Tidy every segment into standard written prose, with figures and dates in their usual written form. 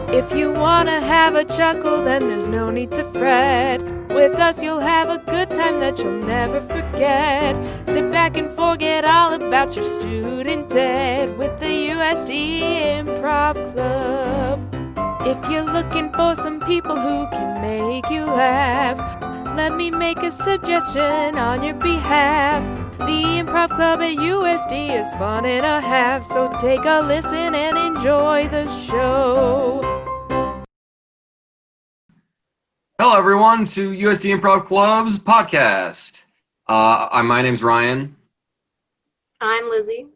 If you wanna have a chuckle, then there's no need to fret. With us you'll have a good time that you'll never forget. Sit back and forget all about your student debt with the USD Improv Club. If you're looking for some people who can make you laugh, let me make a suggestion on your behalf. The Improv Club at USD is fun and a half, so take a listen and enjoy the show. Hello, everyone, to USD Improv Club's podcast. My name's Ryan. I'm Lizzie.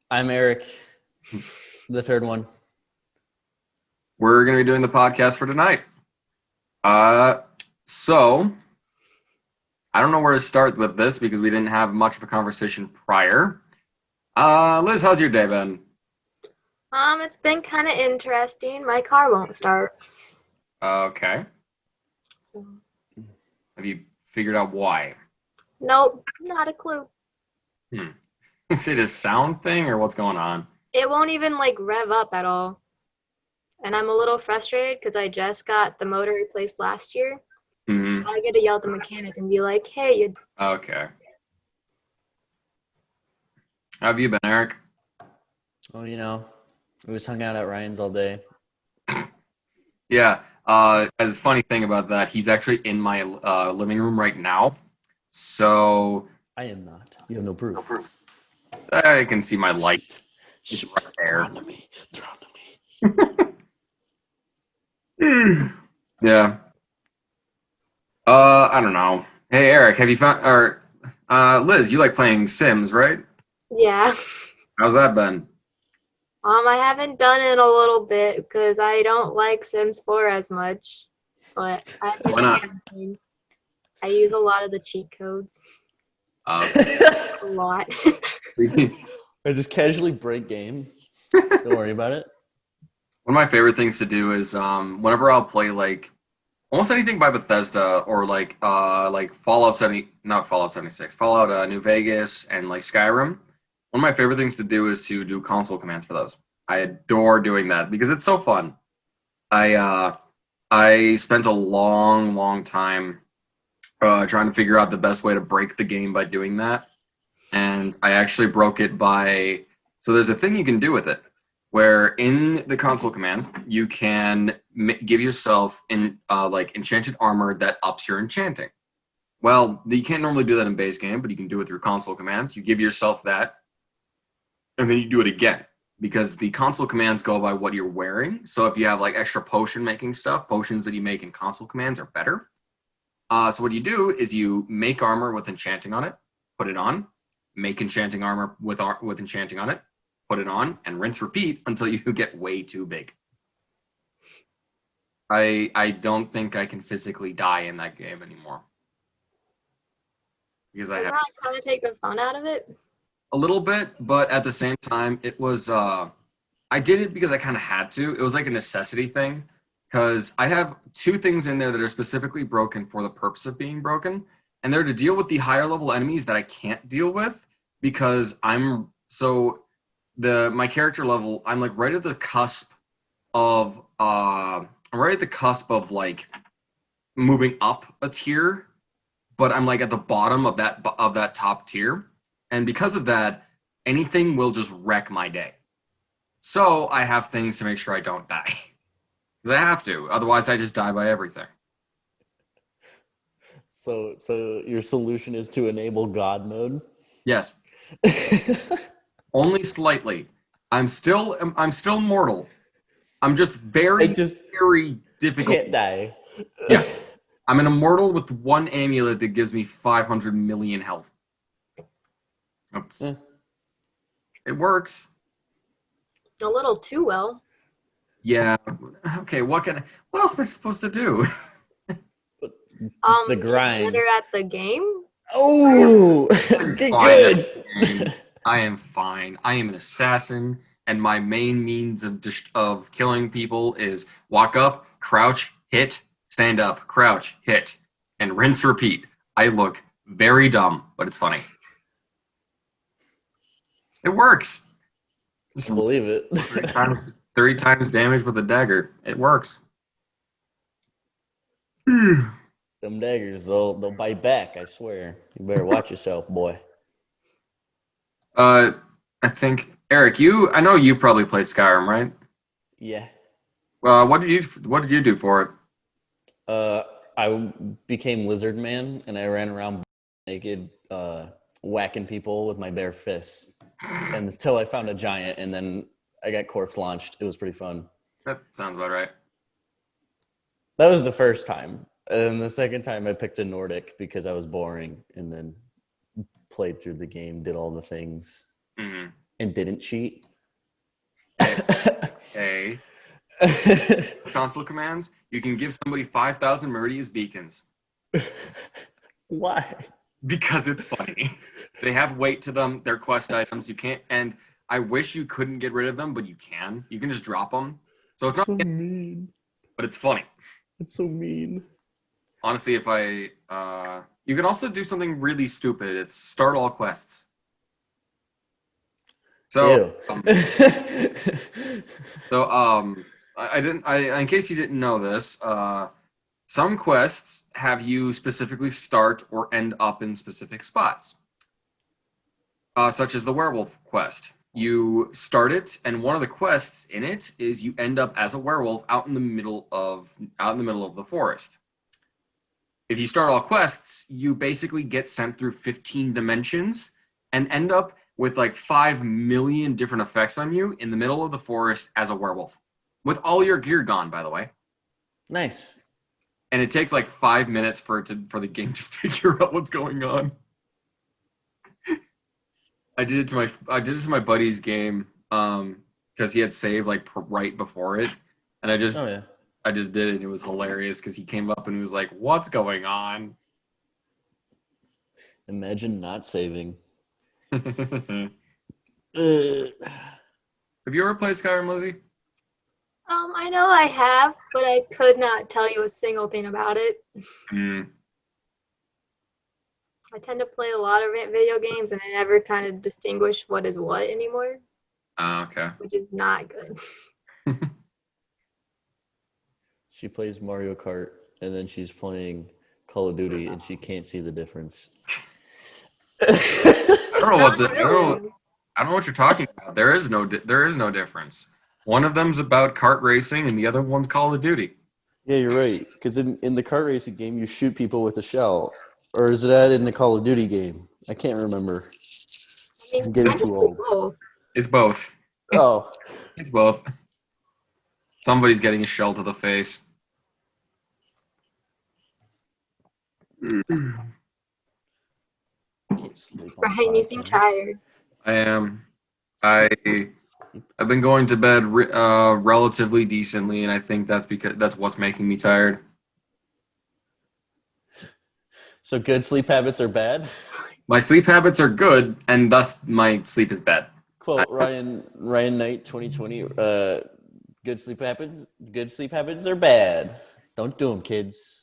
I'm Eric, the third one. We're going to be doing the podcast for tonight. So, I don't know where to start with this because we didn't have much of a conversation prior. Liz, how's your day been? It's been kind of interesting. My car won't start. Okay. So. Have you figured out why? Nope, not a clue. Is it a sound thing or what's going on? It won't even rev up at all. And I'm a little frustrated because I just got the motor replaced last year. Mm-hmm. I get to yell at the mechanic and be like, hey, you... Okay. How have you been, Eric? Well, we was hung out at Ryan's all day. Yeah. As a funny thing about that, he's actually in my living room right now. So I am not. You have no proof. I can see my light. It's right there. Throw it to me. Yeah. I don't know. Hey, Eric, have you found, or Liz, you like playing Sims, right? Yeah. How's that been? I haven't done it in a little bit because I don't like Sims 4 as much. But Why not? I use a lot of the cheat codes. A lot. I just casually break game. Don't worry about it. One of my favorite things to do is whenever I'll play almost anything by Bethesda or Fallout 76, Fallout New Vegas, and Skyrim. One of my favorite things to do is to do console commands for those. I adore doing that because it's so fun. I spent a long time trying to figure out the best way to break the game by doing that, and I actually broke it by. So there's a thing you can do with it, where in the console commands you can give yourself enchanted armor that ups your enchanting. Well, you can't normally do that in base game, but you can do it through console commands. You give yourself that, and then you do it again, because the console commands go by what you're wearing. So if you have extra potion making stuff, potions that you make in console commands are better. So what you do is you make armor with enchanting on it, put it on, make enchanting armor with enchanting on it, put it on, and rinse repeat until you get way too big. I don't think I can physically die in that game anymore. Because I have trying to take the fun out of it. a little bit, but at the same time, it was I did it because I kind of had to. It was like a necessity thing, because I have two things in there that are specifically broken for the purpose of being broken, and they're to deal with the higher level enemies that I can't deal with because my character level, I'm right at the cusp of moving up a tier, but I'm at the bottom of that top tier. And because of that, anything will just wreck my day. So I have things to make sure I don't die. Because I have to. Otherwise, I just die by everything. So your solution is to enable God mode? Yes. Only slightly. I'm still mortal. I'm just very difficult. Can't die. Yeah. I'm an immortal with one amulet that gives me 500 million health. It works. A little too well. Yeah. Okay. What else am I supposed to do? The grind. Better at the game. Oh, good. I am fine. I am an assassin, and my main means of killing people is walk up, crouch, hit, stand up, crouch, hit, and rinse, repeat. I look very dumb, but it's funny. It works. Just believe it. 30 times damage with a dagger. It works. Them daggers, they'll bite back, I swear. You better watch yourself, boy. I think Eric, I know you probably played Skyrim, right? Yeah. What did you do for it? I became Lizard Man, and I ran around naked, whacking people with my bare fists until I found a giant, and then I got corpse launched. It was pretty fun. That sounds about right. That was the first time. And the second time I picked a Nordic because I was boring, and then played through the game, did all the things, and didn't cheat. Hey. Console commands, you can give somebody 5,000 Meridius beacons. Why? Because it's funny. They have weight to them. They're quest items. You can't, and I wish you couldn't get rid of them, but you can. You can just drop them. So it's not so mean. But it's funny. It's so mean. Honestly, if you can also do something really stupid. It's start all quests. So, in case you didn't know this, some quests have you specifically start or end up in specific spots, such as the werewolf quest. You start it, and one of the quests in it is you end up as a werewolf out in the middle of the forest. If you start all quests, you basically get sent through 15 dimensions and end up with like 5 million different effects on you in the middle of the forest as a werewolf. With all your gear gone, by the way. Nice. And it takes like 5 minutes for the game to figure out what's going on. I did it to my buddy's game because he had saved like right before it, and I just did it. And it was hilarious because he came up and he was like, "What's going on?" Imagine not saving. Have you ever played Skyrim, Lizzie? I know I have, but I could not tell you a single thing about it. I tend to play a lot of video games, and I never kind of distinguish what is what anymore. Okay. Which is not good. She plays Mario Kart, and then she's playing Call of Duty, and she can't see the difference. I don't know what you're talking about. There is no difference. One of them's about kart racing, and the other one's Call of Duty. Yeah, you're right. Because in the kart racing game, you shoot people with a shell. Or is that in the Call of Duty game? I can't remember. I'm getting too old. It's both. Oh. It's both. Somebody's getting a shell to the face. Brian, you seem tired. I am. I've been going to bed relatively decently, and I think that's what's making me tired. So good sleep habits are bad? My sleep habits are good, and thus my sleep is bad. Quote Ryan Knight 2020. Good sleep habits are bad. Don't do them, kids.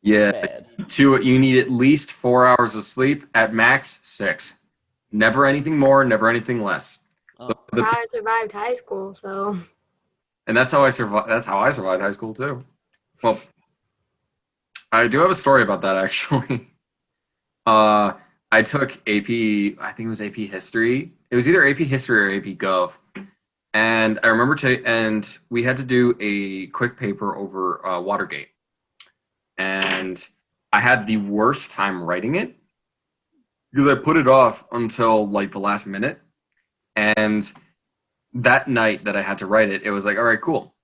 Yeah. Bad. You need at least 4 hours of sleep, at max 6. Never anything more, never anything less. Oh. That's how I survived high school, so. And that's how I survived high school too. Well, I do have a story about that actually. I took AP, I think it was AP History. It was either AP History or AP Gov. And I remember and we had to do a quick paper over Watergate. And I had the worst time writing it because I put it off until like the last minute. And that night that I had to write it, it was like, all right, cool.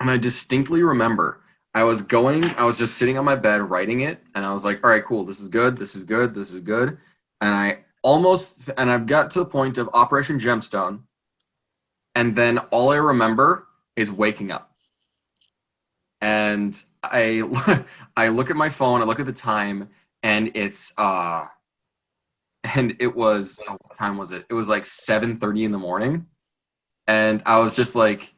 And I distinctly remember I was just sitting on my bed writing it, and I was like, all right, cool, this is good, this is good, this is good. And I've got to the point of Operation Gemstone, and then all I remember is waking up. And I look at my phone, I look at the time, and it was, what time was it? It was like 7:30 in the morning. And I was just like,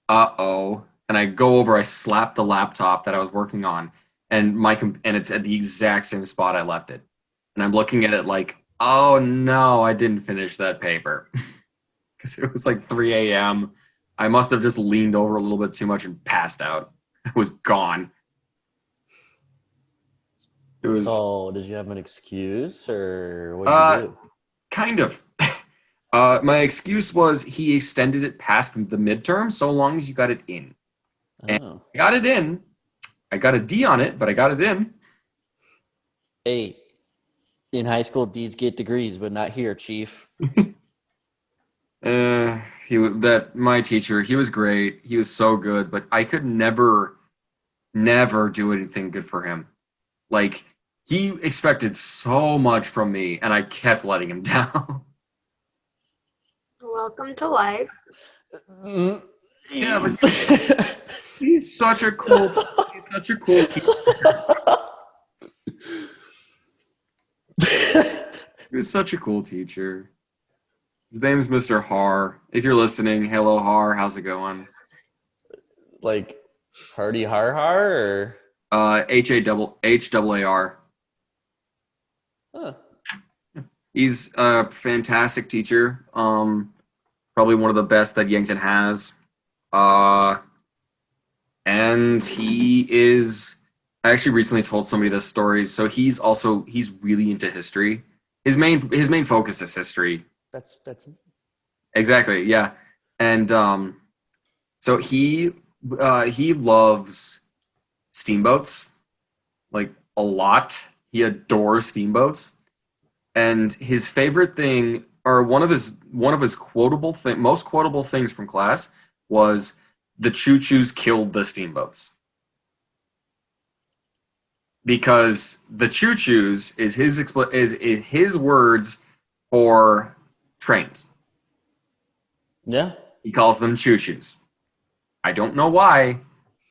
uh-oh. And I go over, I slap the laptop that I was working on, and it's at the exact same spot I left it. And I'm looking at it like, oh no, I didn't finish that paper. because it was like 3 a.m. I must have just leaned over a little bit too much and passed out. I was gone. It was So, did you have an excuse, or what did you do? kind of. My excuse was he extended it past the midterm so long as you got it in. And Oh. I got it in. I got a D on it, but I got it in. Hey, in high school, D's get degrees, but not here, Chief. My teacher, he was great. He was so good, but I could never do anything good for him. Like, he expected so much from me, and I kept letting him down. Welcome to life. Yeah, but he's such a cool teacher. He was such a cool teacher. His name is Mr. Har. If you're listening, hello Har, how's it going? Like Hardy Har or H-A-R. Huh. He's a fantastic teacher. Probably one of the best that Yankton has. And he is. I actually recently told somebody this story. So he's really into history. His main focus is history. That's Exactly, yeah. And so he loves steamboats, like a lot. He adores steamboats. And his favorite thing, or one of his most quotable things from class was the choo-choos killed the steamboats. Because the choo-choos is his words for trains. yeah. He calls them choo-choos. I don't know why,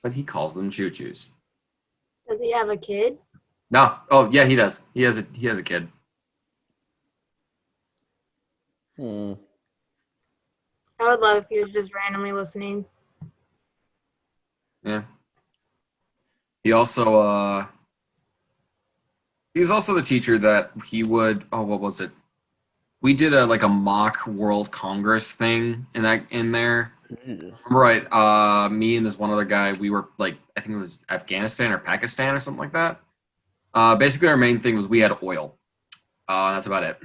but he calls them choo-choos. Does he have a kid? No. Oh, yeah, he does. He has a kid. I would love if he was just randomly listening. Yeah. He's also the teacher that he would. Oh, what was it? We did a mock World Congress thing in there. Right. Me and this one other guy, we were I think it was Afghanistan or Pakistan or something like that. Basically, our main thing was we had oil. That's about it.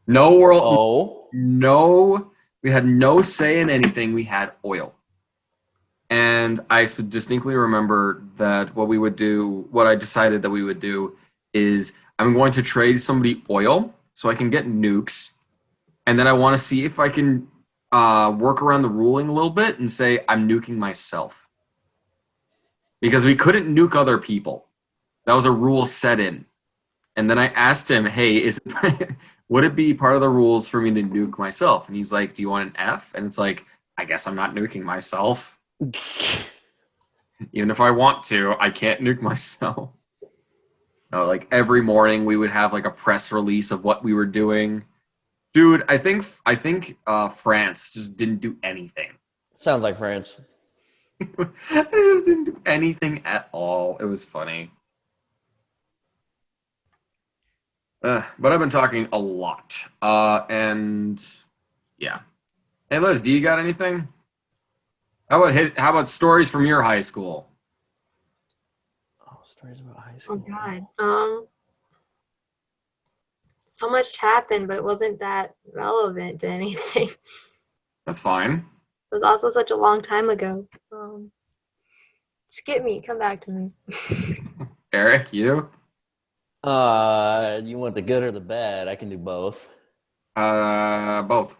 No world. Oh. No, we had no say in anything. We had oil. And I distinctly remember that what I decided that we would do is I'm going to trade somebody oil so I can get nukes. And then I want to see if I can work around the ruling a little bit and say I'm nuking myself. Because we couldn't nuke other people. That was a rule set in. And then I asked him, hey, would it be part of the rules for me to nuke myself? And he's like, do you want an F? And it's like, I guess I'm not nuking myself. Even if I want to, I can't nuke myself. No, every morning we would have a press release of what we were doing. Dude, I think France just didn't do anything. Sounds like France. They just didn't do anything at all. It was funny. But I've been talking a lot. And yeah. Hey Liz, do you got anything? How about stories from your high school? Oh, stories about high school. Oh God. So much happened, but it wasn't that relevant to anything. That's fine. It was also such a long time ago. Skip me. Come back to me. Eric, you? You want the good or the bad? I can do both. Both.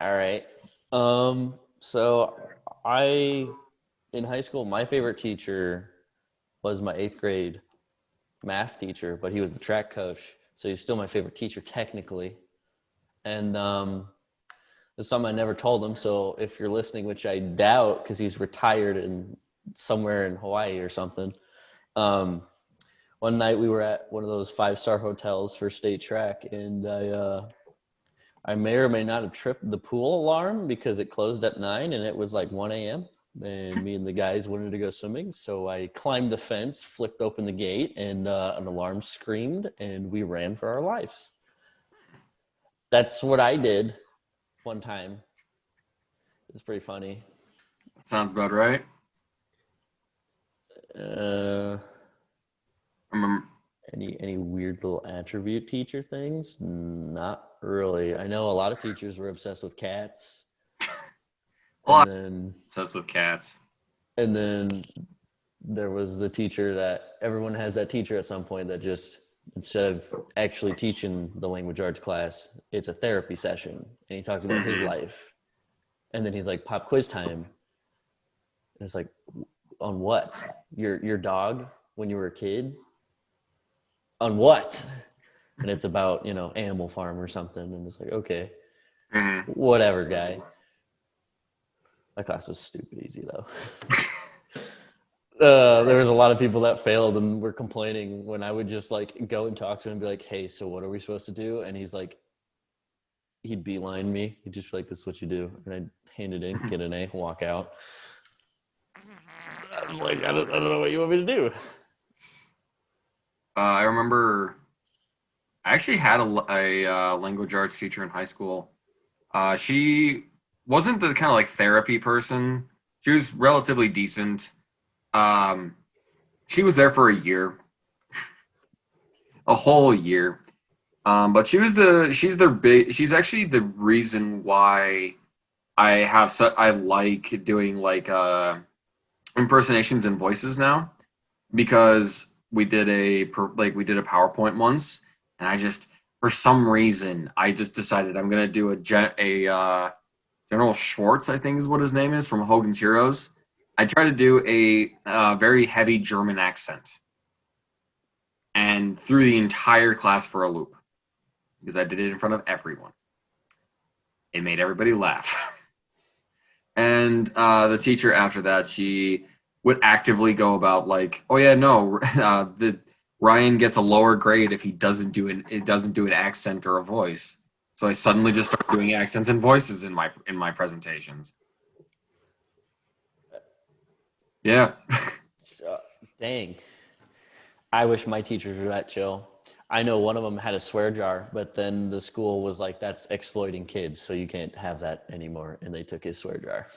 All right. So in high school, my favorite teacher was my 8th grade math teacher, but he was the track coach. So he's still my favorite teacher technically. And it's something I never told him. So if you're listening, which I doubt because he's retired and somewhere in Hawaii or something. One night we were at one of those 5-star hotels for state track, and I may or may not have tripped the pool alarm because it closed at 9 and it was 1 a.m. and me and the guys wanted to go swimming. So I climbed the fence, flipped open the gate, and an alarm screamed, and we ran for our lives. That's what I did one time. It's pretty funny. Sounds about right. Uh, I remember. any weird little attribute teacher things? Not really. I know a lot of teachers were obsessed with cats. Obsessed with cats. And then there was the teacher that everyone has that teacher at some point that just, instead of actually teaching the language arts class, it's a therapy session. And he talks about his life. And then he's like, pop quiz time. And it's like, on what? Your dog when you were a kid? On what? And it's about, Animal Farm or something. And it's like, okay, whatever, guy. My class was stupid easy, though. There was a lot of people that failed and were complaining when I would just like go and talk to him and be like, hey, so what are we supposed to do? And he's like, he'd beeline me. He'd just be like, this is what you do. And I'd hand it in, get an A, walk out. I was like, I don't know what you want me to do. I remember I actually had a language arts teacher in high school. She wasn't the kind of like therapy person. She was relatively decent. She was there for a year, a whole year. But she's actually the reason why I like doing like impersonations and voices now, because we did a PowerPoint once, and I just, for some reason, I just decided I'm gonna do a General Schwartz, I think is what his name is, from Hogan's Heroes. I tried to do a very heavy German accent, and threw the entire class for a loop because I did it in front of everyone. It made everybody laugh. And the teacher after that, she would actively go about like, oh yeah, no, Ryan gets a lower grade if he doesn't do an accent or a voice. So I suddenly just started doing accents and voices in my presentations. Yeah. Dang. I wish my teachers were that chill. I know one of them had a swear jar, but then the school was like, that's exploiting kids, so you can't have that anymore. And they took his swear jar.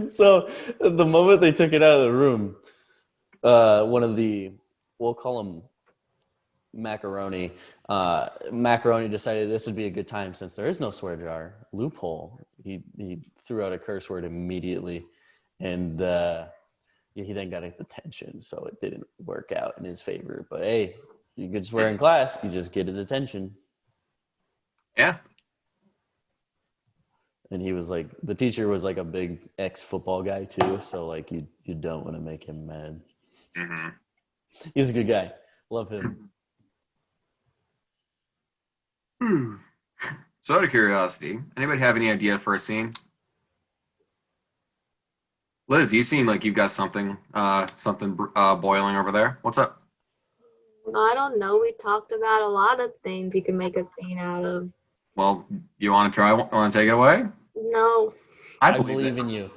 So the moment they took it out of the room, one of we'll call him Macaroni. Macaroni decided this would be a good time since there is no swear jar. Loophole. He threw out a curse word immediately, and he then got a detention, so it didn't work out in his favor. But hey, you could swear in class, you just get a detention. Yeah. And he was like, the teacher was like a big ex-football guy too, so like you don't want to make him mad. Mm-hmm. He's a good guy. Love him. So out of curiosity, anybody have any idea for a scene? Liz, you seem like you've got something boiling over there. What's up? I don't know. We talked about a lot of things you can make a scene out of. Well, you want to try? Want to take it away? No. I believe in you.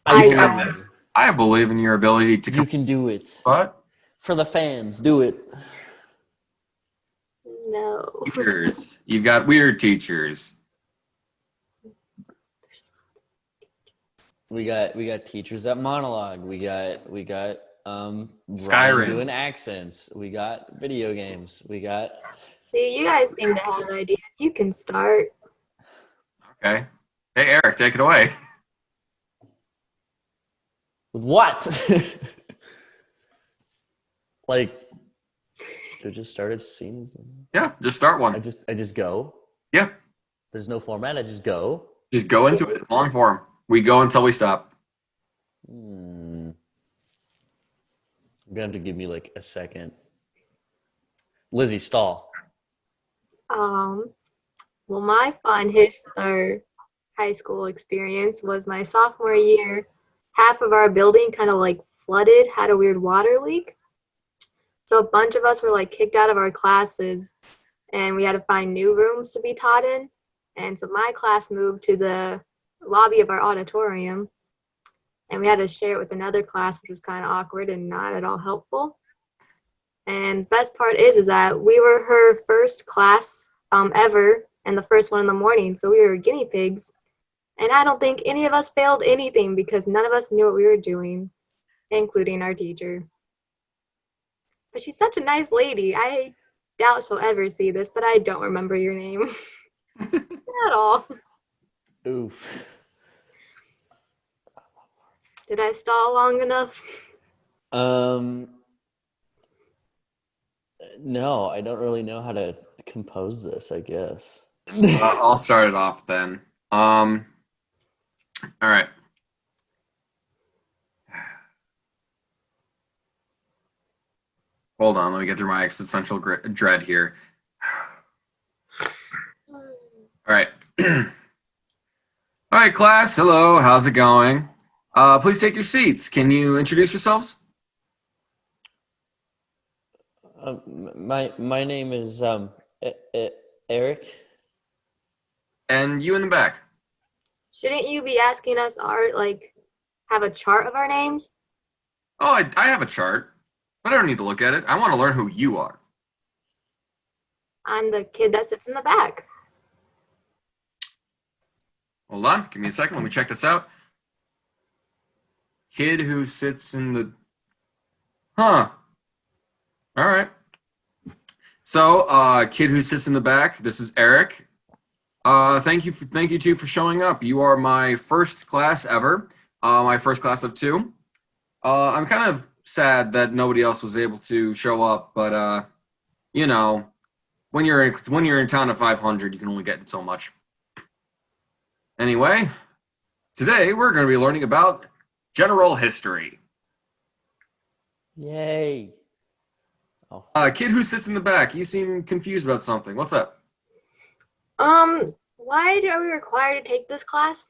I believe in your ability to. You can do it. What? For the fans, do it. No. Teachers. You've got weird teachers. We got teachers that monologue. We got Skyrim doing accents. We got video games. We got. See, you guys seem to have ideas. You can start. Okay. Hey, Eric, take it away. What? Like, should just started scenes. Yeah, just start one. I just go. Yeah. There's no format. I just go. Just go into it. It's long form. We go until we stop. You're gonna have to give me like a second. Lizzie, stall. Well, my fun high school experience was my sophomore year. Half of our building kind of like flooded, had a weird water leak. So a bunch of us were like kicked out of our classes, and we had to find new rooms to be taught in. And so my class moved to the lobby of our auditorium, and we had to share it with another class, which was kind of awkward and not at all helpful. And best part is that we were her first class ever, and the first one in the morning, so we were guinea pigs. And I don't think any of us failed anything because none of us knew what we were doing, including our teacher. But she's such a nice lady. I doubt she'll ever see this, but I don't remember your name at all. Oof. Did I stall long enough? No, I don't really know how to compose this, I guess. I'll start it off then. All right. Hold on, let me get through my existential dread here. All right. All right, class. Hello. How's it going? Please take your seats. Can you introduce yourselves? My name is Eric. And you in the back. Shouldn't you be asking us have a chart of our names? Oh, I have a chart, but I don't need to look at it. I want to learn who you are. I'm the kid that sits in the back. Hold on. Give me a second. Let me check this out. Kid who sits in the... Huh. All right. So, kid who sits in the back, this is Eric. Thank you two for showing up. You are my first class ever. My first class of 2. I'm kind of sad that nobody else was able to show up, but you know, when you're in town of 500, you can only get so much. Anyway, today we're going to be learning about general history. Yay. Oh. Kid who sits in the back, you seem confused about something. What's up? Why are we required to take this class?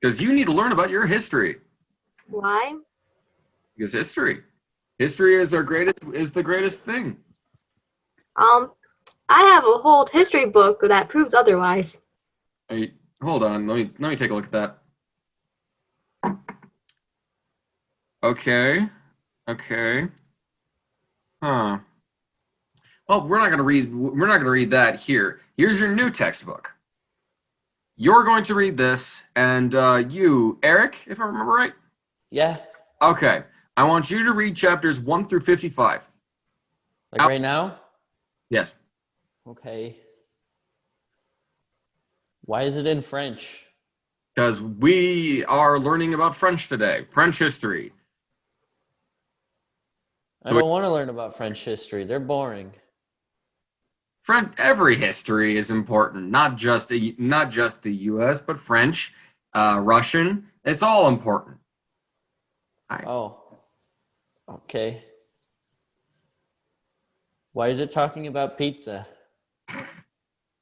Because you need to learn about your history. Why? Because history is the greatest thing. I have a whole history book that proves otherwise. Hey, hold on, let me take a look at that. Okay. Huh. Well, we're not gonna read that here. Here's your new textbook. You're going to read this, and you, Eric, if I remember right? Yeah. Okay. I want you to read chapters 1 through 55. Right now? Yes. Okay. Why is it in French? Because we are learning about French today. French history. I don't want to learn about French history. They're boring. Every history is important, not just the U.S., but French, Russian. It's all important. Oh, okay. Why is it talking about pizza?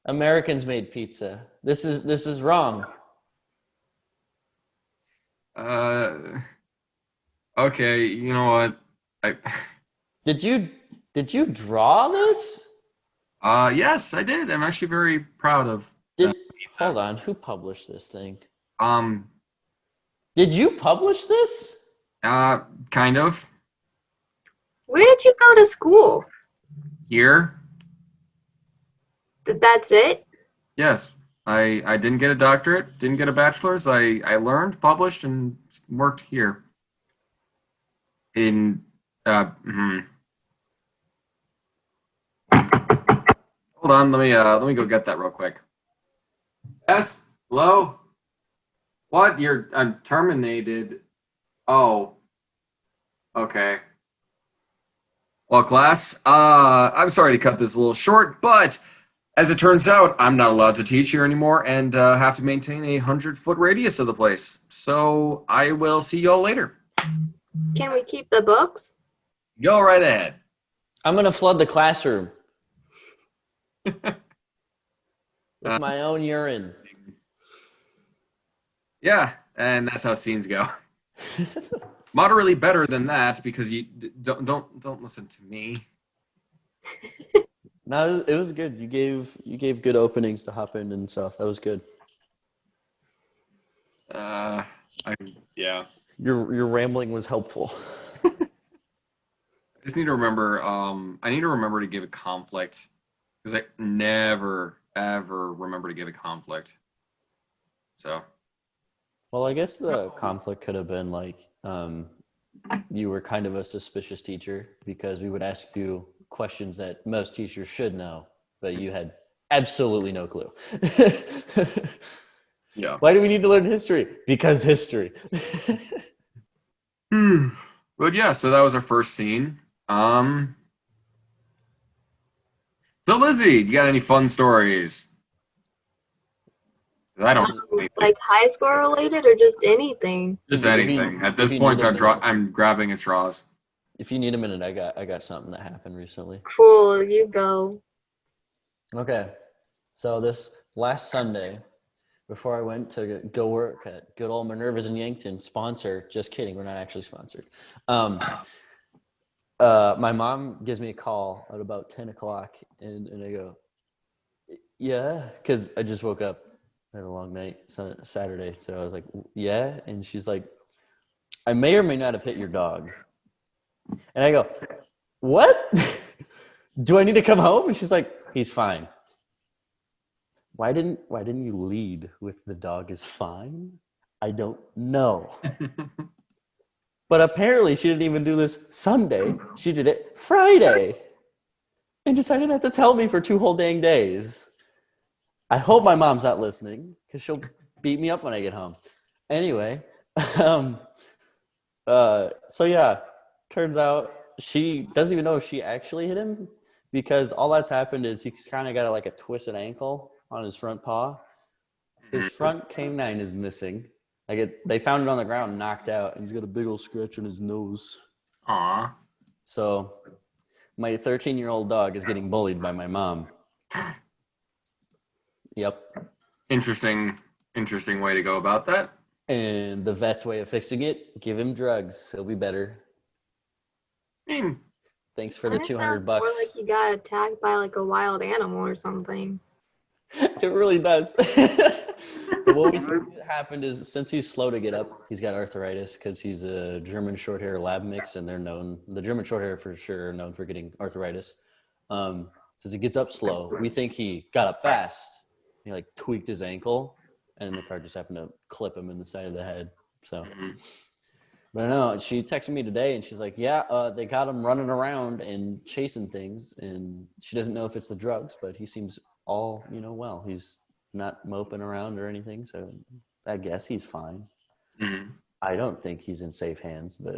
Americans made pizza. This is wrong. Okay. You know what? Did you draw this? Yes, I did. I'm actually very proud of. Hold on. Who published this thing? Did you publish this? Kind of. Where did you go to school? Here. That's it? Yes. I didn't get a doctorate, didn't get a bachelor's. I learned, published, and worked here. Hold on, let me go get that real quick. Yes? Hello? What? I'm terminated. Oh. Okay. Well, class, I'm sorry to cut this a little short, but as it turns out, I'm not allowed to teach here anymore and have to maintain a 100-foot radius of the place. So I will see y'all later. Can we keep the books? Go right ahead. I'm going to flood the classroom. With my own urine. Yeah, and that's how scenes go. Moderately better than that because you don't listen to me. No, it was good. You gave good openings to hop in and stuff. That was good. Yeah. Your rambling was helpful. I just need to remember. I need to remember to give a conflict because I never ever remember to get a conflict. So. Well, I guess the conflict could have been like you were kind of a suspicious teacher because we would ask you questions that most teachers should know, but you had absolutely no clue. Yeah. Why do we need to learn history? Because history. But yeah, so that was our first scene. So Lizzie, you got any fun stories? I don't know. Like high school related or just anything? Just If you- anything. At this if you point, need a I'm grabbing at straws. If you need a minute, I got something that happened recently. Cool, you go. Okay, so this last Sunday, before I went to go work at good old Minerva's in Yankton, sponsor. Just kidding, we're not actually sponsored. My mom gives me a call at about 10 o'clock, and I go, yeah, because I just woke up. I had a long night Saturday, so I was like, yeah, and she's like, I may or may not have hit your dog. And I go, what? Do I need to come home? And she's like, he's fine. Why didn't you lead with the dog is fine? I don't know. But apparently she didn't even do this Sunday. She did it Friday. And decided not to tell me for 2 whole dang days. I hope my mom's not listening because she'll beat me up when I get home. Anyway, so yeah, turns out she doesn't even know if she actually hit him because all that's happened is he's kind of got like a twisted ankle on his front paw. His front canine is missing. They found it on the ground, knocked out, and he's got a big old scratch on his nose. Aw. So my 13-year-old dog is getting bullied by my mom. Yep. Interesting way to go about that. And the vet's way of fixing it, give him drugs. He'll be better. I mean, Thanks for the Kinda $200. sounds more like you got attacked by like a wild animal or something. It really does. But what we think happened is since he's slow to get up, he's got arthritis because he's a German Shorthair lab mix, and the German Shorthair for sure are known for getting arthritis. Since he gets up slow, we think he got up fast. He like tweaked his ankle, and the car just happened to clip him in the side of the head. So, but I know she texted me today, and she's like, "Yeah, they got him running around and chasing things, and she doesn't know if it's the drugs, but he seems all well. He's not moping around or anything, so I guess he's fine. Mm-hmm. I don't think he's in safe hands, but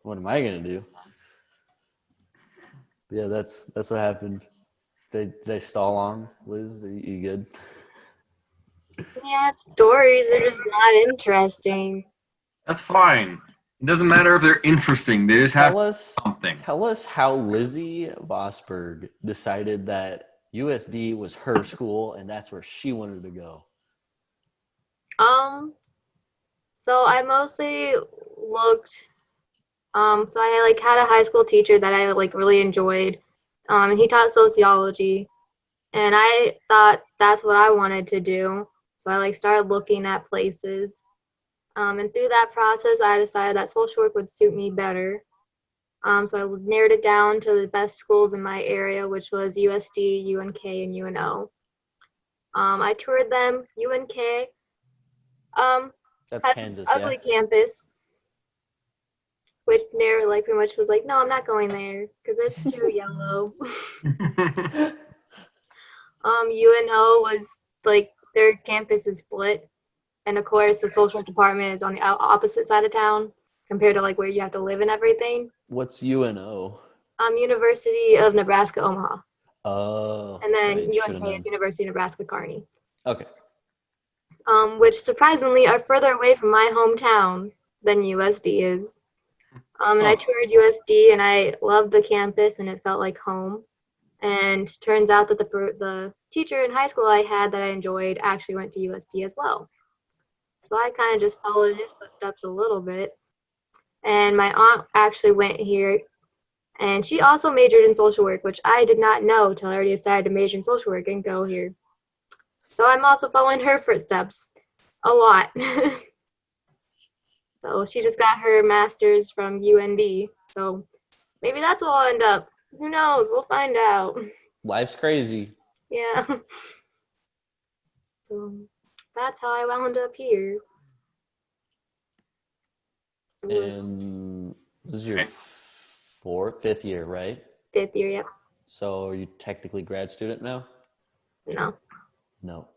what am I gonna do?" But yeah, that's what happened. Did I stall on, Liz? Are you good? Yeah, stories are just not interesting. That's fine. It doesn't matter if they're interesting. They just have something. Tell us how Lizzie Vosberg decided that USD was her school and that's where she wanted to go. So I mostly looked. So I had a high school teacher that I really enjoyed. And he taught sociology, and I thought that's what I wanted to do. So I started looking at places. And through that process, I decided that social work would suit me better. So I narrowed it down to the best schools in my area, which was USD, UNK, and UNO. I toured them. UNK That's has Kansas, an ugly campus, which Nair pretty much was like, no, I'm not going there because it's too yellow. UNO was their campus is split, and of course the social department is on the opposite side of town compared to where you have to live and everything. What's UNO? University of Nebraska Omaha. Oh. And then right, UNK is University of Nebraska Kearney. Okay. Which surprisingly are further away from my hometown than USD is. And I toured USD, and I loved the campus, and it felt like home. And turns out that the teacher in high school I had that I enjoyed actually went to USD as well. So I kind of just followed in his footsteps a little bit. And my aunt actually went here, and she also majored in social work, which I did not know till I already decided to major in social work and go here. So I'm also following her footsteps a lot. So she just got her master's from UND. So maybe that's where I'll end up. Who knows? We'll find out. Life's crazy. Yeah. So that's how I wound up here. And this is your fifth year, right? 5th year, yep. So are you technically grad student now? No. No.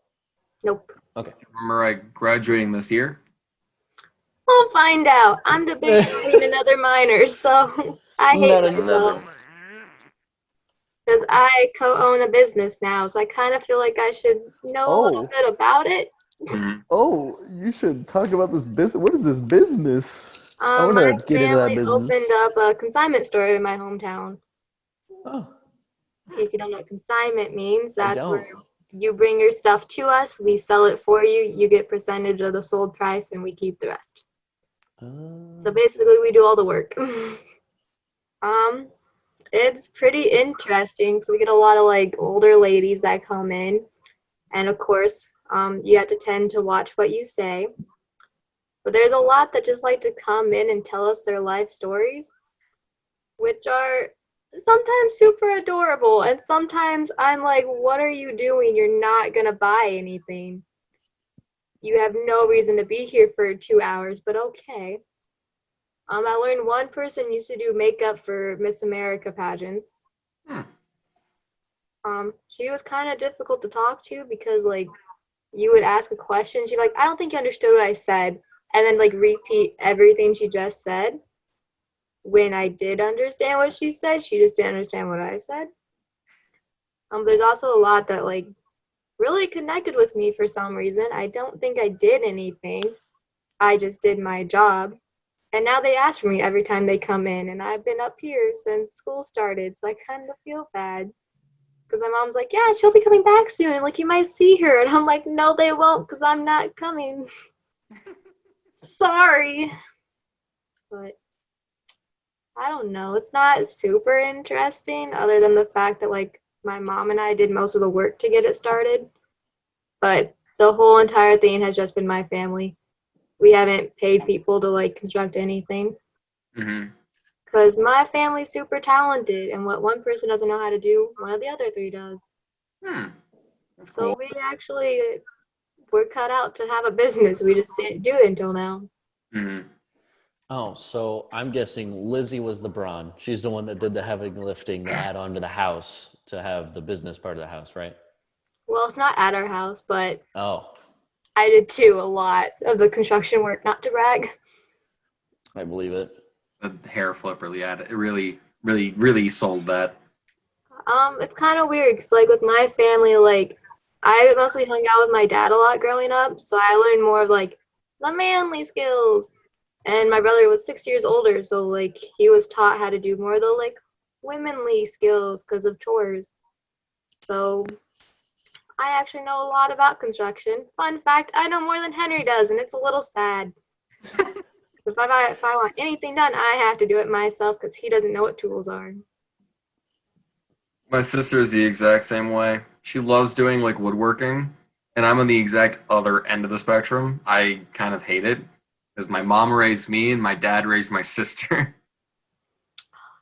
Nope. Okay. Remember graduating this year? We'll find out. I'm debating getting another minor, so I hate myself. Because I co-own a business now, so I kind of feel like I should know a little bit about it. Mm-hmm. Oh, you should talk about this business. What is this business? I want My to get into that family business. opened up a consignment store in my hometown. Oh, In case you don't know what consignment means, I that's don't. where you bring your stuff to us, we sell it for you, you get percentage of the sold price, and we keep the rest. So basically, we do all the work. It's pretty interesting because we get a lot of like older ladies that come in, and of course, you have to tend to watch what you say. But there's a lot that just like to come in and tell us their life stories, which are sometimes super adorable, and sometimes I'm like, what are you doing? You're not gonna buy anything. You have no reason to be here for 2 hours, but okay. I learned one person used to do makeup for Miss America pageants. She was kind of difficult to talk to because like you would ask a question, she'd be like, I don't think you understood what I said, and then like repeat everything she just said. When I did understand what she said, she just didn't understand what I said. There's also a lot that like really connected with me for some reason. I don't think I did anything. I just did my job. And now they ask for me every time they come in, and I've been up here since school started, so I kind of feel bad. Because my mom's like, yeah, she'll be coming back soon, and like you might see her. And I'm like, no, they won't, because I'm not coming. Sorry. But I don't know. It's not super interesting, other than the fact that like my mom and I did most of the work to get it started. But the whole entire thing has just been my family. We haven't paid people to like construct anything. Because my family's super talented, and what one person doesn't know how to do, one of the other 3 does. That's So cool. we're cut out to have a business. We just didn't do it until now. Oh, so I'm guessing Lizzie was the brawn. She's the one that did the heavy lifting to add on to the house to have the business part of the house, right? Well, it's not at our house, but Oh, I did too, a lot of the construction work, not to brag. I believe it. The hair flip really added. It really sold that. It's kind of weird because like with my family, like I mostly hung out with my dad a lot growing up, so I learned more of like the manly skills. And my brother was 6 years older, so like he was taught how to do more of the like womanly skills because of chores. So I actually know a lot about construction. Fun fact, I know more than Henry does, and it's a little sad. If I want anything done, I have to do it myself because he doesn't know what tools are. My sister is the exact same way. She loves doing like woodworking, and I'm on the exact other end of the spectrum. I kind of hate it because my mom raised me and my dad raised my sister.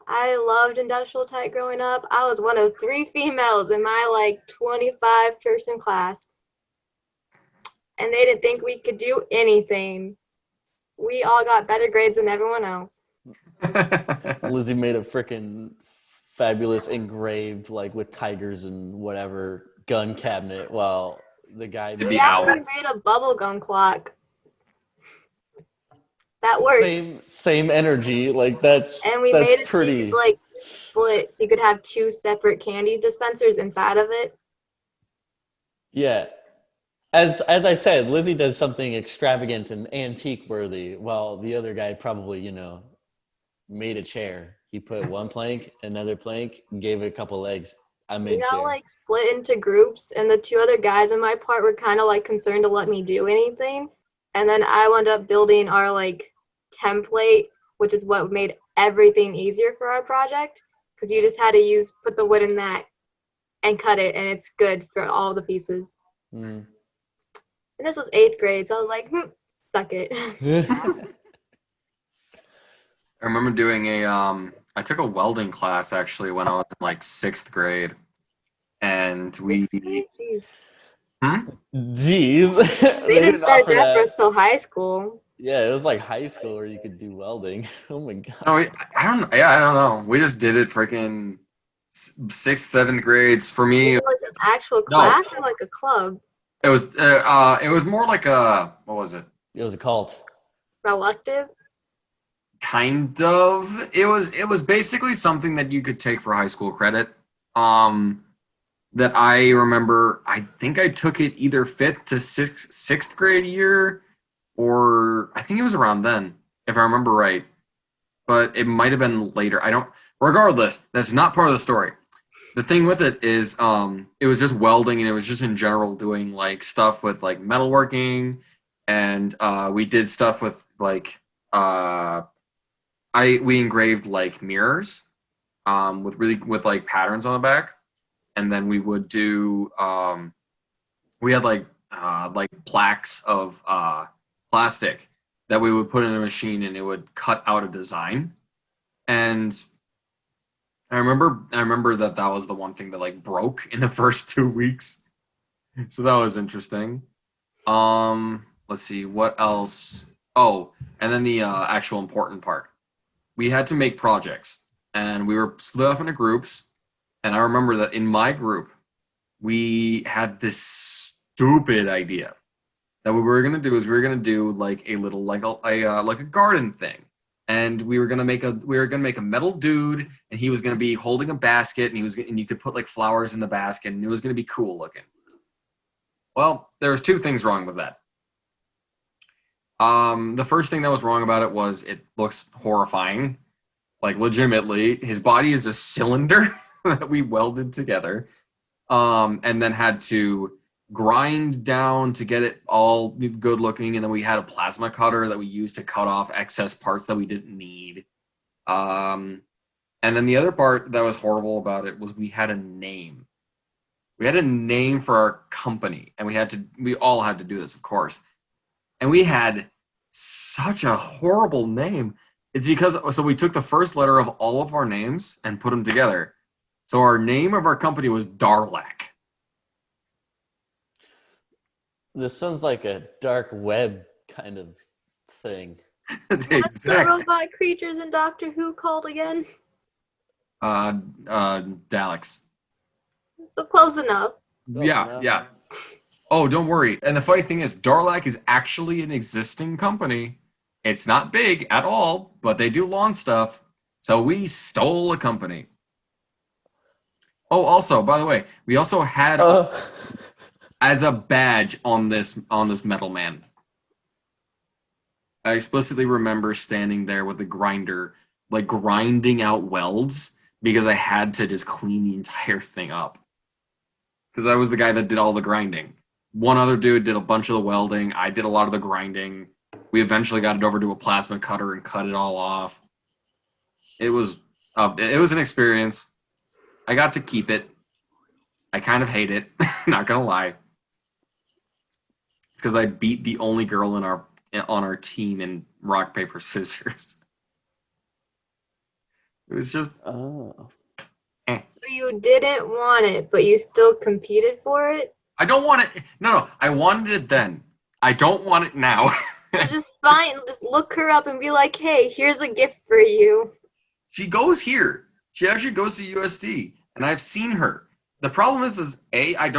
I loved industrial tech growing up. I was one of 3 females in my like 25-person class. And they didn't think we could do anything. We all got better grades than everyone else. Lizzie made a freaking fabulous engraved, like with tigers and whatever, gun cabinet while the guy It'd We be actually owls. made a bubblegum clock. That worked. Same energy. Like that's And we made it pretty. so you could like split, so you could have 2 separate candy dispensers inside of it. Yeah. As I said, Lizzie does something extravagant and antique worthy, while the other guy probably, made a chair. He put one plank, another plank, gave it a couple legs. I made We got chair. like split into groups, and the 2 other guys in my part were kind of like concerned to let me do anything. And then I wound up building our like template, which is what made everything easier for our project, because you just had to put the wood in that and cut it, and it's good for all the pieces. And this was 8th grade, so I was like, suck it. I remember doing I took a welding class actually when I was in like 6th grade. and we. Jeez. Jeez. They didn't start offer that for us till high school. Yeah, it was like high school where you could do welding. Oh my god. No, I don't. Yeah, I don't know. We just did it freaking 6th, 7th grades. For me, Was it like an actual class or like a club? it was more like what was it? It was a cult. Elective? Kind of. It was basically something that you could take for high school credit. That I remember. I think I took it either 5th to 6th grade year, or I think it was around then, if I remember right. But it might have been later. I don't. Regardless, that's not part of the story. The thing with it is, it was just welding, and it was just in general doing like stuff with like metalworking, and we did stuff with like we engraved like mirrors, with like patterns on the back, and then we would do we had like plaques of plastic that we would put in a machine, and it would cut out a design. And I remember that was the one thing that like broke in the first 2 weeks. So that was interesting. Let's see what else. Oh, and then the actual important part. We had to make projects, and we were split off into groups. And I remember that in my group, we had this stupid idea that what we were gonna do is we were gonna do like a little like a garden thing, and we were gonna make a metal dude, and he was gonna be holding a basket, and you could put like flowers in the basket, and it was gonna be cool looking. Well, there was 2 things wrong with that. The first thing that was wrong about it was it looks horrifying, like legitimately. His body is a cylinder that we welded together, and then had to grind down to get it all good looking, and then we had a plasma cutter that we used to cut off excess parts that we didn't need. And then the other part that was horrible about it was we had a name. We had a name for our company, and we all had to do this, of course. And we had such a horrible name. It's because we took the first letter of all of our names and put them together. So our name of our company was Darlac. This sounds like a dark web kind of thing. What's the robot creatures in Doctor Who called again? Daleks. So close enough. Yeah. Oh, don't worry. And the funny thing is, Darlac is actually an existing company. It's not big at all, but they do lawn stuff. So we stole a company. Oh, also, by the way, we also had as a badge on this metal man. I explicitly remember standing there with a grinder, like grinding out welds, because I had to just clean the entire thing up. Because I was the guy that did all the grinding. One other dude did a bunch of the welding. I did a lot of the grinding. We eventually got it over to a plasma cutter and cut it all off. It was an experience. I got to keep it. I kind of hate it, not gonna lie. It's because I beat the only girl on our team in rock, paper, scissors. It was just So you didn't want it, but you still competed for it? I don't want it. No, I wanted it then. I don't want it now. Just look her up and be like, hey, here's a gift for you. She goes here. She actually goes to USD, and I've seen her. The problem is A, I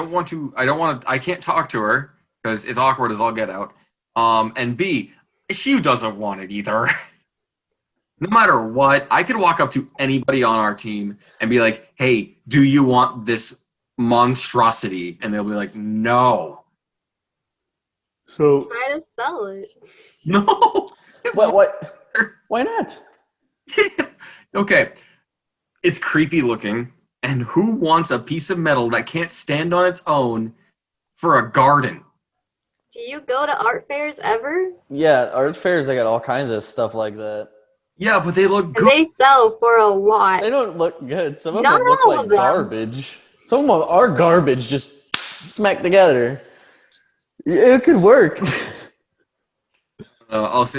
can't talk to her because it's awkward as all get out. And B, she doesn't want it either. No matter what, I could walk up to anybody on our team and be like, hey, do you want this monstrosity? And they'll be like, no. So try to sell it. No. What? Why not? Okay. It's creepy looking. And who wants a piece of metal that can't stand on its own for a garden? Do you go to art fairs ever? Yeah, art fairs, they got all kinds of stuff like that. Yeah, but they look good. They sell for a lot. They don't look good. Some of Not them look all like of them. garbage. Some of them are garbage, just smacked together. It could work.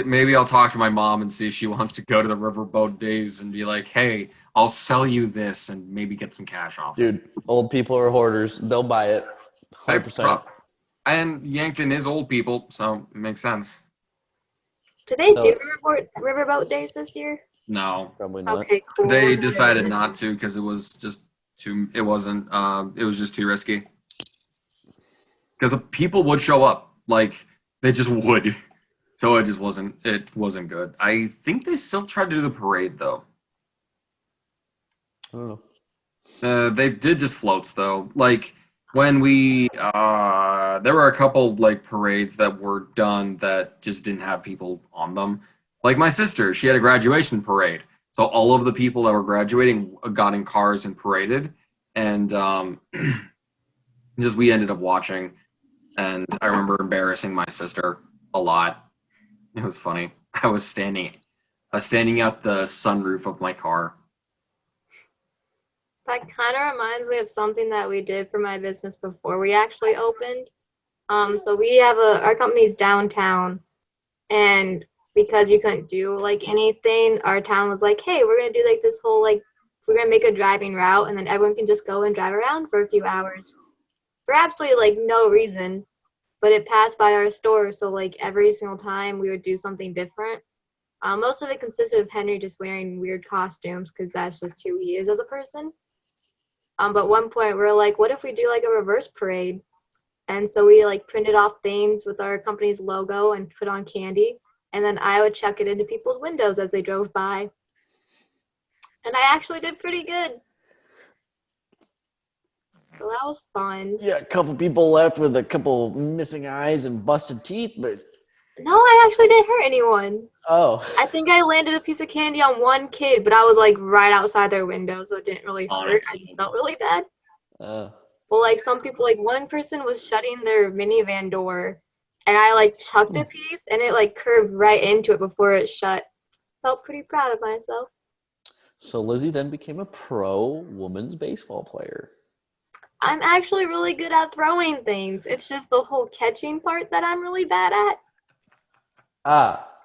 Maybe I'll talk to my mom and see if she wants to go to the Riverboat Days and be like, hey, I'll sell you this and maybe get some cash off. Dude, old people are hoarders. They'll buy it. 100%. And Yankton is old people, so it makes sense. Do they do riverboat days this year? No. Probably not. Okay, cool. They decided not to because it was just it was just too risky. Because people would show up. Like, they just would. So it wasn't good. I think they still tried to do the parade, though. I don't know. They did just floats, though. Like, when we, there were a couple, like, parades that were done that just didn't have people on them. Like, my sister, she had a graduation parade. So all of the people that were graduating got in cars and paraded. And just we ended up watching. And I remember embarrassing my sister a lot. It was funny. I was standing out the sunroof of my car. That kind of reminds me of something that we did for my business before we actually opened. So we have our company's downtown, and because you couldn't do like anything, our town was like, hey, we're gonna do like this whole we're gonna make a driving route, and then everyone can just go and drive around for a few hours for absolutely like no reason. But it passed by our store, so like every single time we would do something different. Most of it consisted of Henry just wearing weird costumes because that's just who he is as a person. But one point we were like, what if we do like a reverse parade? And so we like printed off things with our company's logo and put on candy. And then I would chuck it into people's windows as they drove by. And I actually did pretty good. So that was fun. Yeah, a couple people left with a couple missing eyes and busted teeth, but... No, I actually didn't hurt anyone. Oh. I think I landed a piece of candy on one kid, but I was like right outside their window, so it didn't really hurt. I just felt really bad. Well, like some people, like one person was shutting their minivan door, and I like chucked a piece, and it like curved right into it before it shut. Felt pretty proud of myself. So Lizzie then became a pro women's baseball player. I'm actually really good at throwing things. It's just the whole catching part that I'm really bad at.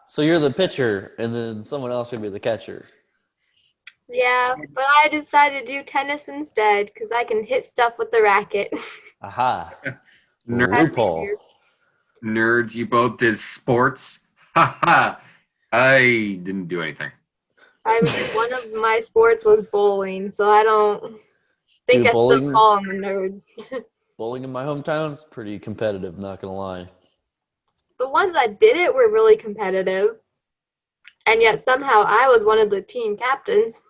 So you're the pitcher, and then someone else would be the catcher. Yeah, but I decided to do tennis instead because I can hit stuff with the racket. Aha. Loophole. Nerds, you both did sports. Haha. I didn't do anything. I mean, one of my sports was bowling, so I don't think I still fall on the nerd. Bowling in my hometown is pretty competitive, not gonna lie. The ones that did it were really competitive, and yet somehow I was one of the team captains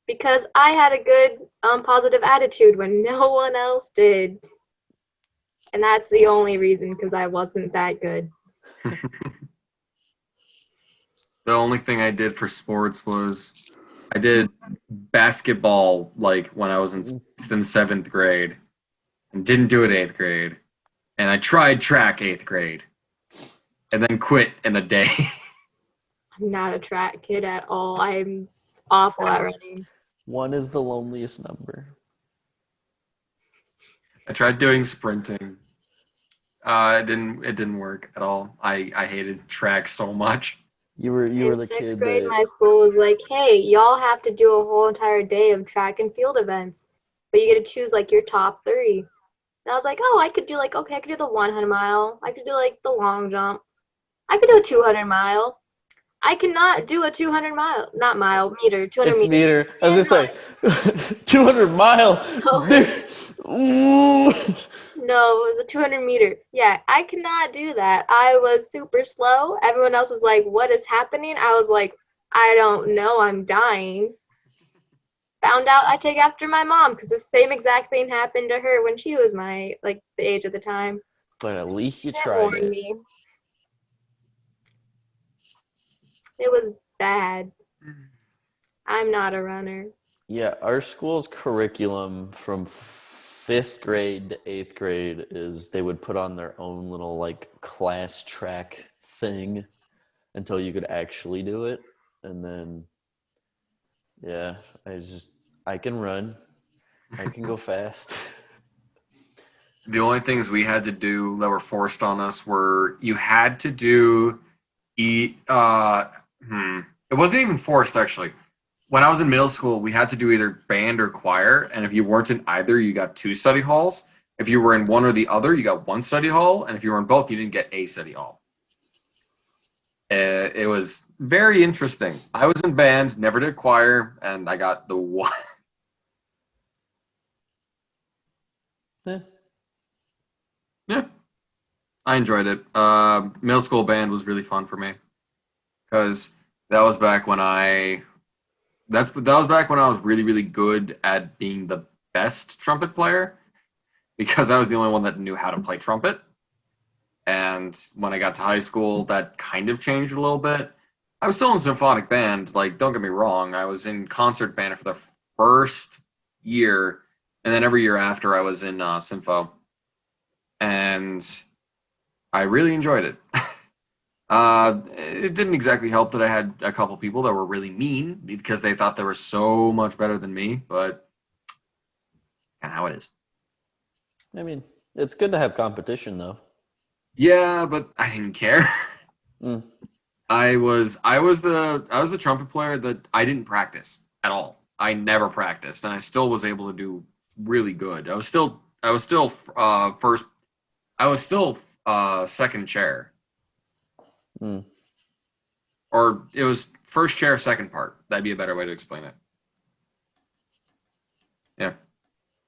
because I had a good positive attitude when no one else did. And that's the only reason, because I wasn't that good. The only thing I did for sports was I did basketball like when I was in 7th grade and didn't do it 8th grade. And I tried track 8th grade and then quit in a day. I'm not a track kid at all. I'm awful at running. 1 is the loneliest number. I tried doing sprinting. It didn't work at all. I hated track so much. You were the kid. In 6th grade, my school was like, "Hey, y'all have to do a whole entire day of track and field events, but you get to choose like your top 3." And I was like, "Oh, I could do I could do the 100 mile. I could do like the long jump. I could do a 200 mile. I cannot do a 200 mile, not mile, meter, 200 it's meter. I was gonna say 200 mile. No. No, it was a 200 meter. Yeah, I cannot do that. I was super slow. Everyone else was like, "What is happening?" I was like, "I don't know. I'm dying." Found out I take after my mom because the same exact thing happened to her when she was my the age at the time. But at least you tried it. Me. It was bad. I'm not a runner. Yeah, our school's curriculum from 5th grade to 8th grade is they would put on their own little class track thing until you could actually do it. And then, yeah, I can run. I can go fast. The only things we had to do that were forced on us were you had to do it wasn't even forced actually. when I was in middle school, we had to do either band or choir, and if you weren't in either, you got 2 study halls. If you were in one or the other, you got 1 study hall, and if you were in both, you didn't get a study hall. It was very interesting. I was in band, never did choir, and I got the one. Yeah, I enjoyed it. Middle school band was really fun for me because that was back when that was back when I was really, really good at being the best trumpet player because I was the only one that knew how to play trumpet. And when I got to high school, that kind of changed a little bit. I was still in symphonic band. Like, don't get me wrong. I was in concert band for the first year, and then every year after, I was in Sympho. And I really enjoyed it. It didn't exactly help that I had a couple people that were really mean because they thought they were so much better than me, but kind of how it is. I mean, it's good to have competition, though. Yeah, but I didn't care. Mm. I was the trumpet player that I didn't practice at all. I never practiced, and I still was able to do really good. I was still second chair. Mm. Or it was first chair, second part. That'd be a better way to explain it. Yeah.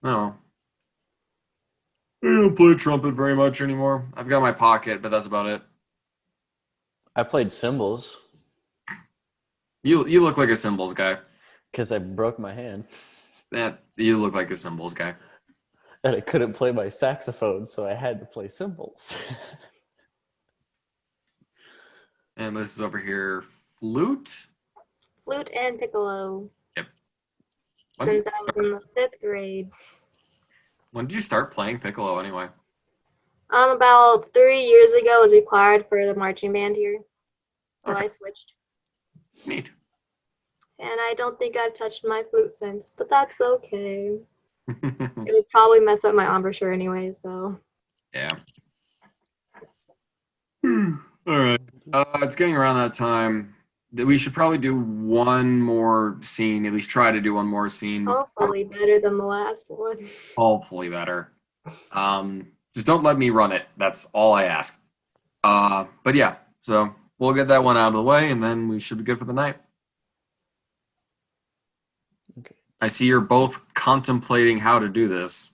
No. I don't play trumpet very much anymore. I've got my pocket, but that's about it. I played cymbals. You look like a cymbals guy. Because I broke my hand. Yeah, you look like a cymbals guy. And I couldn't play my saxophone, so I had to play cymbals. And this is over here, flute? Flute and piccolo. Yep. Since I was in the 5th grade. When did you start playing piccolo anyway? About 3 years ago, it was required for the marching band here. So Okay. I switched. Neat. And I don't think I've touched my flute since, but that's okay. It would probably mess up my embouchure anyway, so. Yeah. All right. It's getting around that time. We should probably do one more scene, at least try to do one more scene. Hopefully better than the last one. Hopefully better. Just don't let me run it. That's all I ask. But yeah, so we'll get that one out of the way, and then we should be good for the night. Okay. I see you're both contemplating how to do this.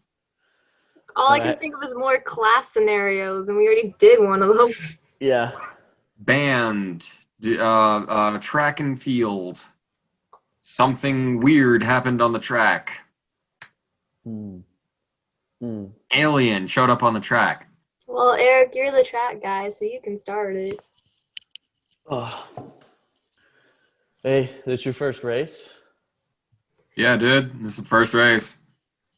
All I can think of is more class scenarios, and we already did one of those. Yeah. Band, track and field. Something weird happened on the track. Mm. Alien showed up on the track. Well, Eric, you're the track guy, so you can start it. Oh. Hey, this your first race? Yeah, dude. This is the first race.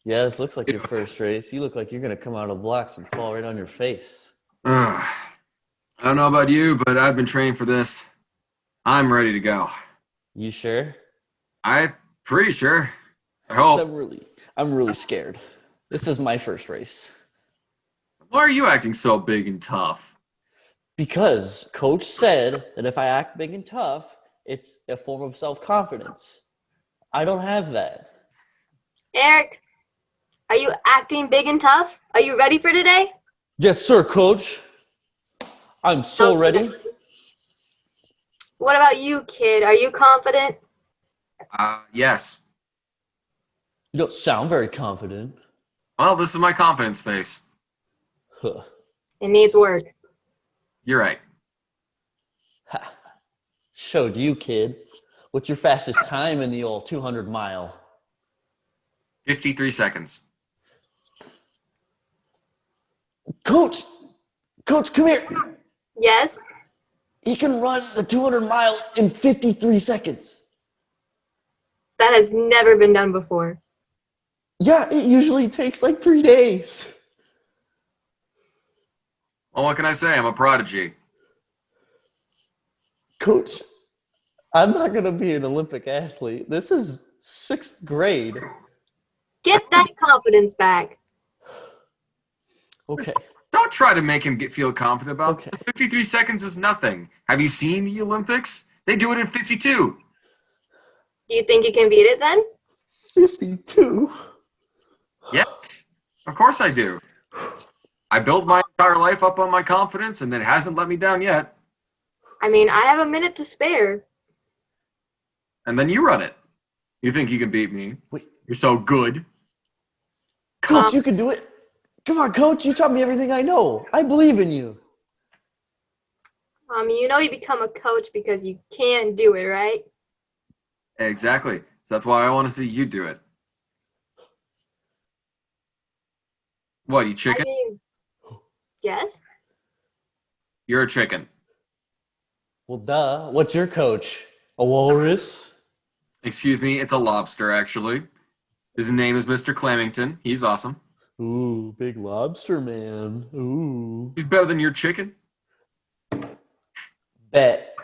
Yeah, this looks like your first race. You look like you're going to come out of the blocks and fall right on your face. I don't know about you, but I've been training for this. I'm ready to go. You sure? I'm pretty sure. I hope. I'm really scared. This is my first race. Why are you acting so big and tough? Because Coach said that if I act big and tough, it's a form of self-confidence. I don't have that. Eric, are you acting big and tough? Are you ready for today? Yes, sir, Coach. I'm so ready. What about you, kid? Are you confident? Yes. You don't sound very confident. Well, this is my confidence face. Huh. It needs work. You're right. Ha. Showed you, kid. What's your fastest time in the old 200 mile? 53 seconds. Coach, come here. Yes? He can run the 200 mile in 53 seconds. That has never been done before. Yeah, it usually takes like 3 days. Well, what can I say? I'm a prodigy. Coach, I'm not going to be an Olympic athlete. This is 6th grade. Get that confidence back. Okay. Don't try to make him feel confident about Okay. this. 53 seconds is nothing. Have you seen the Olympics? They do it in 52. Do you think you can beat it then? 52. Yes, of course I do. I built my entire life up on my confidence, and it hasn't let me down yet. I mean, I have a minute to spare. And then you run it. You think you can beat me? Wait. You're so good. Coach, you can do it. Come on, Coach. You taught me everything I know. I believe in you. You know you become a coach because you can do it, right? Exactly. So that's why I want to see you do it. What, you chicken? I mean, yes. You're a chicken. Well, duh. What's your coach? A walrus? Excuse me, it's a lobster, actually. His name is Mr. Clamington. He's awesome. Ooh, big lobster man. Ooh. He's better than your chicken. Bet.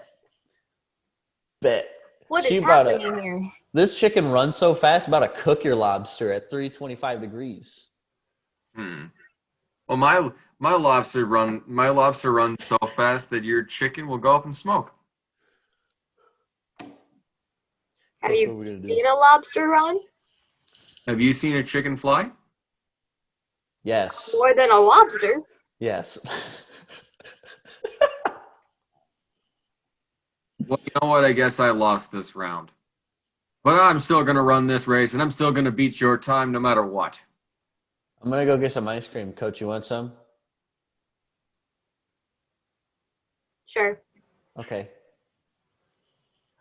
What She is brought happening here? This chicken runs so fast, about to cook your lobster at 325 degrees. Well, my lobster runs so fast that your chicken will go up in smoke. Have That's you what we're gonna do. seen a lobster run? Have you seen a chicken fly? Yes. More than a lobster. Yes. Well, you know what? I guess I lost this round. But I'm still going to run this race, and I'm still going to beat your time no matter what. I'm going to go get some ice cream. Coach, you want some? Sure. Okay.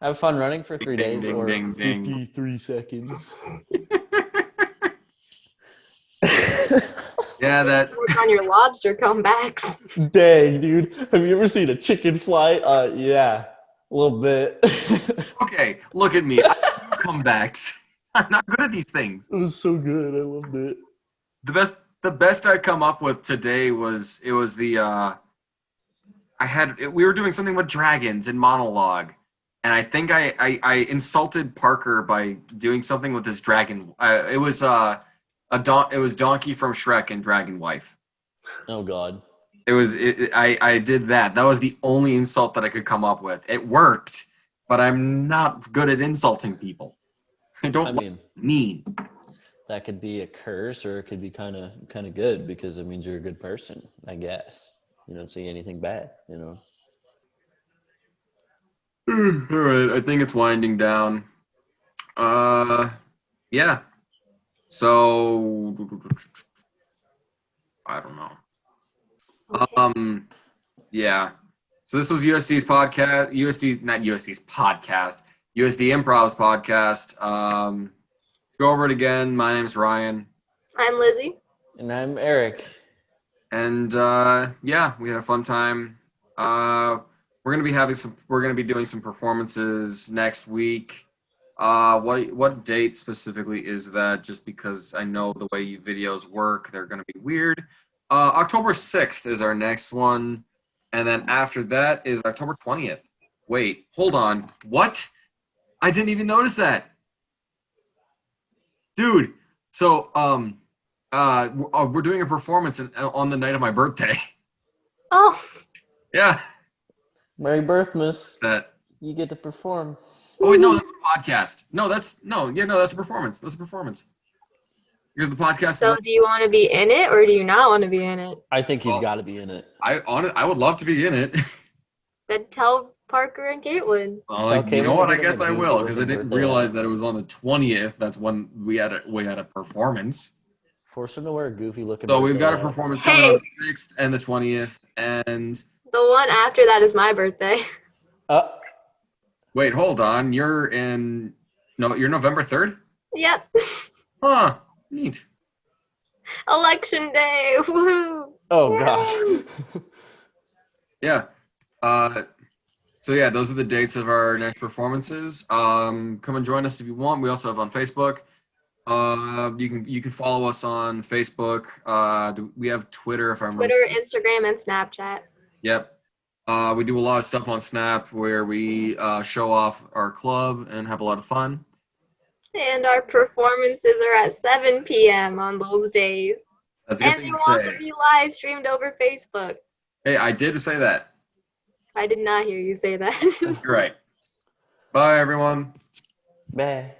Have fun running for 3 Ding, days ding, or ding, ding. 53 seconds. Yeah, that. Work on your lobster comebacks. Dang, dude. Have you ever seen a chicken fly? Yeah. A little bit. Okay, look at me. I do comebacks. I'm not good at these things. It was so good. I loved it. The best I come up with today was we were doing something with dragons in monologue, and I think I insulted Parker by doing something with his dragon. It was Donkey from Shrek and Dragon Wife. Oh, God. I did that. That was the only insult that I could come up with. It worked, but I'm not good at insulting people. I mean, mean. That could be a curse, or it could be kind of good because it means you're a good person, I guess. You don't see anything bad, you know. All right, I think it's winding down. Yeah. So I don't know. Okay. Yeah. So this was USD Improv's podcast. Go over it again. My name's Ryan. I'm Lizzie. And I'm Eric. And yeah, we had a fun time. We're gonna be doing some performances next week. What date specifically is that? Just because I know the way you videos work, they're gonna be weird. October 6th is our next one, and then after that is October 20th. Wait, hold on. What? I didn't even notice that. Dude, so we're doing a performance on the night of my birthday. Oh. Yeah. Merry Birthmas. That. You get to perform. Oh wait, no, that's a podcast. That's a performance. That's a performance. Because the podcast. So do you want to be in it or do you not want to be in it? I think he's got to be in it. I would love to be in it. Then tell Parker and Caitlin. You know what? I guess I will, because I didn't realize that it was on the 20th. That's when we had a performance. Force him to wear a goofy looking. So we've got a performance coming on the 6th and the 20th, and the one after that is my birthday. Wait, hold on. You're November 3rd? Yep. Huh. Neat. Election day. Woo. Oh, God. Yeah. So yeah, those are the dates of our next performances. Come and join us if you want. We also have on Facebook. You can follow us on Facebook. We have Twitter if I remember. Twitter, Instagram, and Snapchat. Yep. We do a lot of stuff on Snap where we show off our club and have a lot of fun. And our performances are at 7 p.m. on those days. That's a good and thing they to will say. also be live streamed over Facebook. Hey, I did say that. I did not hear you say that. You're right. Bye, everyone. Bye.